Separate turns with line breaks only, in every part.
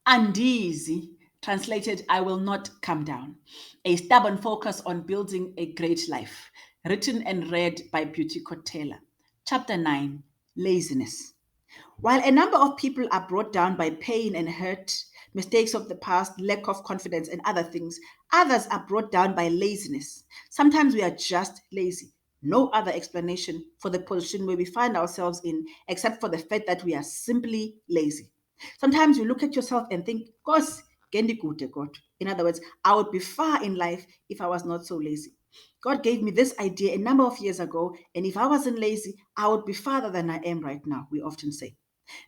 ANDIZI, translated, I will not come down. A stubborn focus on building a great life. Written and read by Beauty Kotela. Chapter 9, Laziness. While a number of people are brought down by pain and hurt, mistakes of the past, lack of confidence, and other things, others are brought down by laziness. Sometimes we are just lazy. No other explanation for the position where we find ourselves in except for the fact that we are simply lazy. Sometimes you look at yourself and think, Kos, gendi kude God. In other words, I would be far in life if I was not so lazy. God gave me this idea a number of years ago, and if I wasn't lazy, I would be farther than I am right now, we often say.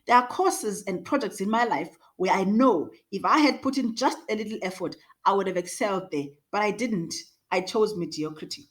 There are courses and projects in my life where I know if I had put in just a little effort, I would have excelled there, but I didn't. I chose mediocrity.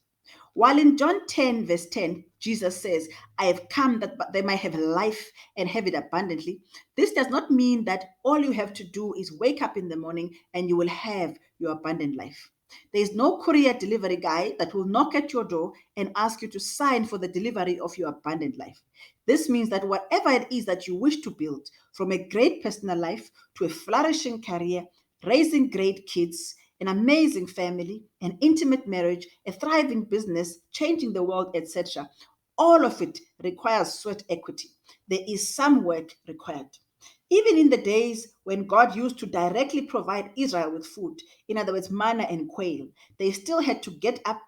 While in John 10, verse 10, Jesus says, I have come that they might have life and have it abundantly. This does not mean that all you have to do is wake up in the morning and you will have your abundant life. There is no courier delivery guy that will knock at your door and ask you to sign for the delivery of your abundant life. This means that whatever it is that you wish to build, from a great personal life to a flourishing career, raising great kids, an amazing family, an intimate marriage, a thriving business, changing the world, etc., all of it requires sweat equity. There is some work required. Even in the days when God used to directly provide Israel with food, in other words, manna and quail, they still had to get up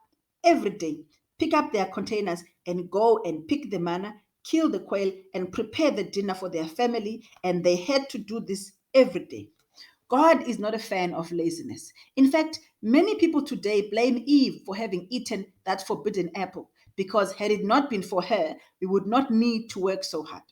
every day, pick up their containers, and go and pick the manna, kill the quail, and prepare the dinner for their family. And they had to do this every day. God is not a fan of laziness. In fact, many people today blame Eve for having eaten that forbidden apple because had it not been for her, we would not need to work so hard.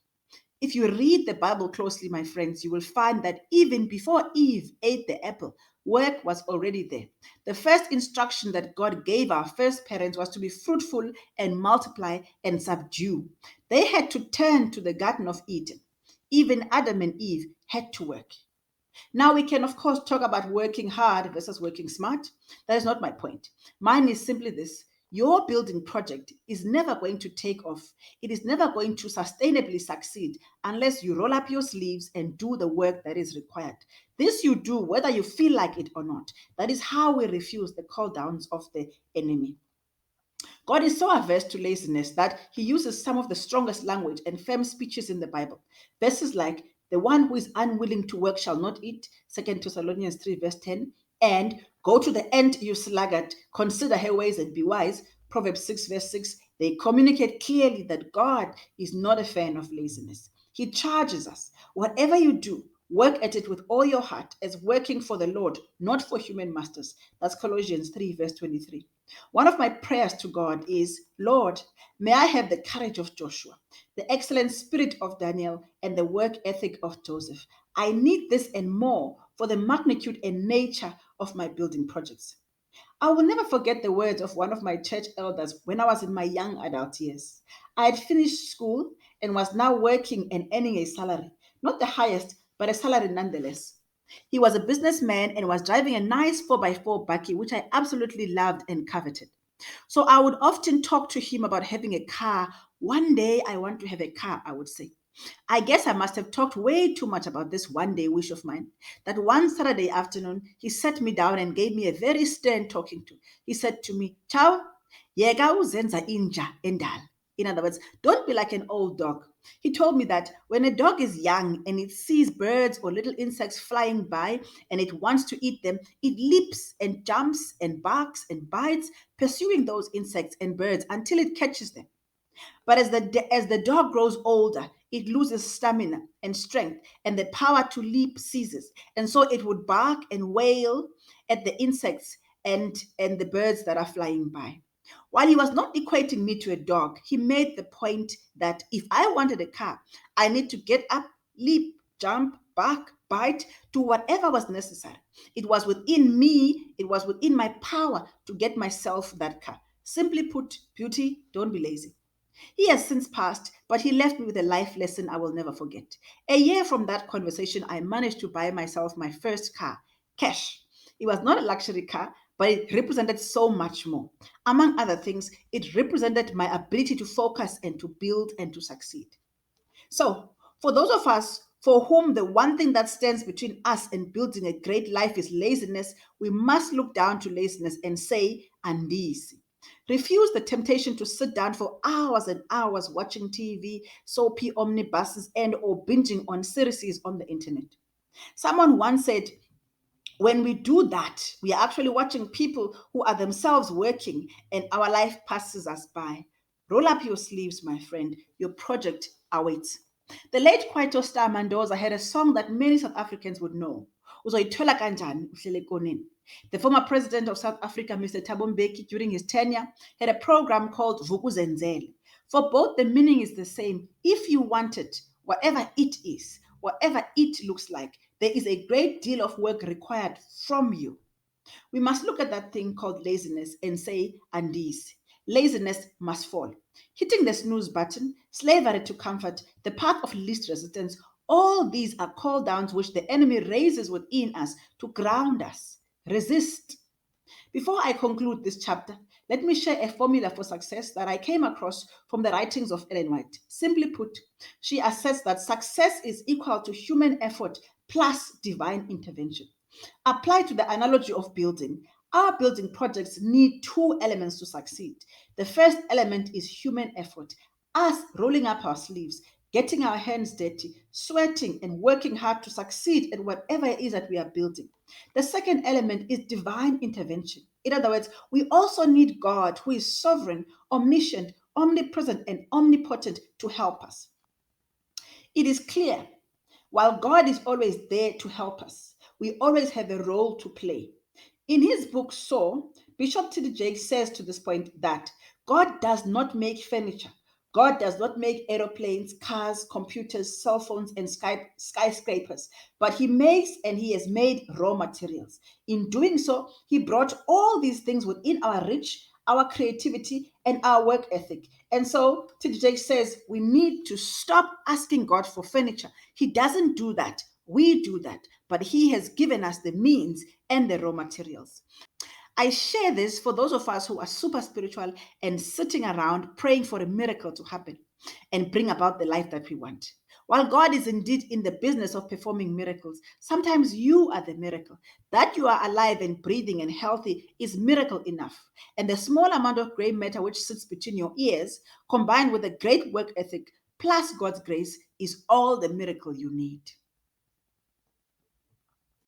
If you read the Bible closely, my friends, you will find that even before Eve ate the apple, work was already there. The first instruction that God gave our first parents was to be fruitful and multiply and subdue. They had to turn to the Garden of Eden. Even Adam and Eve had to work. Now, we can, of course, talk about working hard versus working smart. That is not my point. Mine is simply this: your building project is never going to take off. It is never going to sustainably succeed unless you roll up your sleeves and do the work that is required. This you do whether you feel like it or not. That is how we refuse the call downs of the enemy. God is so averse to laziness that he uses some of the strongest language and firm speeches in the Bible. Verses like, the one who is unwilling to work shall not eat, 2 Thessalonians 3, verse 10, and go to the end, you sluggard, consider her ways and be wise, Proverbs 6, verse 6, they communicate clearly that God is not a fan of laziness. He charges us, whatever you do, work at it with all your heart as working for the Lord, not for human masters. That's Colossians 3, verse 23. One of my prayers to God is, Lord, may I have the courage of Joshua, the excellent spirit of Daniel, and the work ethic of Joseph. I need this and more for the magnitude and nature of my building projects. I will never forget the words of one of my church elders when I was in my young adult years. I had finished school and was now working and earning a salary, not the highest, but a salary nonetheless. He was a businessman and was driving a nice 4x4 bakkie, which I absolutely loved and coveted. So I would often talk to him about having a car. One day I want to have a car, I would say. I guess I must have talked way too much about this one day wish of mine. That one Saturday afternoon, he sat me down and gave me a very stern talking to. He said to me, Ciao, yeka uzenza inja endala. In other words, don't be like an old dog. He told me that when a dog is young and it sees birds or little insects flying by and it wants to eat them, it leaps and jumps and barks and bites, pursuing those insects and birds until it catches them. But as the dog grows older, it loses stamina and strength, and the power to leap ceases. And so it would bark and wail at the insects and the birds that are flying by. While he was not equating me to a dog, he made the point that if I wanted a car, I need to get up, leap, jump, bark, bite, do whatever was necessary. It was within me, it was within my power to get myself that car. Simply put, beauty, don't be lazy. He has since passed, but he left me with a life lesson I will never forget. A year from that conversation, I managed to buy myself my first car, cash. It was not a luxury car, but it represented so much more. Among other things, it represented my ability to focus and to build and to succeed. So, for those of us for whom the one thing that stands between us and building a great life is laziness, we must look down to laziness and say, ANDIZI. Refuse the temptation to sit down for hours and hours watching TV, soapy omnibuses, and or binging on series on the internet. Someone once said, when we do that, we are actually watching people who are themselves working and our life passes us by. Roll up your sleeves, my friend. Your project awaits. The late Kwaito star Mandoza had a song that many South Africans would know. Uzoyithola kanjani uhlele koneni. The former president of South Africa, Mr. Thabo Mbeki, during his tenure, had a program called Vukuzenzele. For both, the meaning is the same. If you want it, whatever it is, whatever it looks like, there is a great deal of work required from you. We must look at that thing called laziness and say, ANDIZI. Laziness must fall. Hitting the snooze button, slavery to comfort, the path of least resistance, all these are call downs which the enemy raises within us to ground us. Resist. Before I conclude this chapter, let me share a formula for success that I came across from the writings of Ellen White. Simply put, she asserts that success is equal to human effort plus divine intervention. Applied to the analogy of building, our building projects need two elements to succeed. The first element is human effort, us rolling up our sleeves, getting our hands dirty, sweating, and working hard to succeed at whatever it is that we are building. The second element is divine intervention. In other words, we also need God, who is sovereign, omniscient, omnipresent, and omnipotent, to help us. It is clear, while God is always there to help us, we always have a role to play. In his book, So, Bishop T.D. Jakes says to this point that God does not make furniture. God does not make aeroplanes, cars, computers, cell phones, and skyscrapers, but he makes and he has made raw materials. In doing so, he brought all these things within our reach, our creativity, and our work ethic. And so TJ says we need to stop asking God for furniture. He doesn't do that. We do that. But he has given us the means and the raw materials. I share this for those of us who are super spiritual and sitting around praying for a miracle to happen and bring about the life that we want. While God is indeed in the business of performing miracles, sometimes you are the miracle. That you are alive and breathing and healthy is miracle enough. And the small amount of gray matter which sits between your ears, combined with a great work ethic plus God's grace, is all the miracle you need.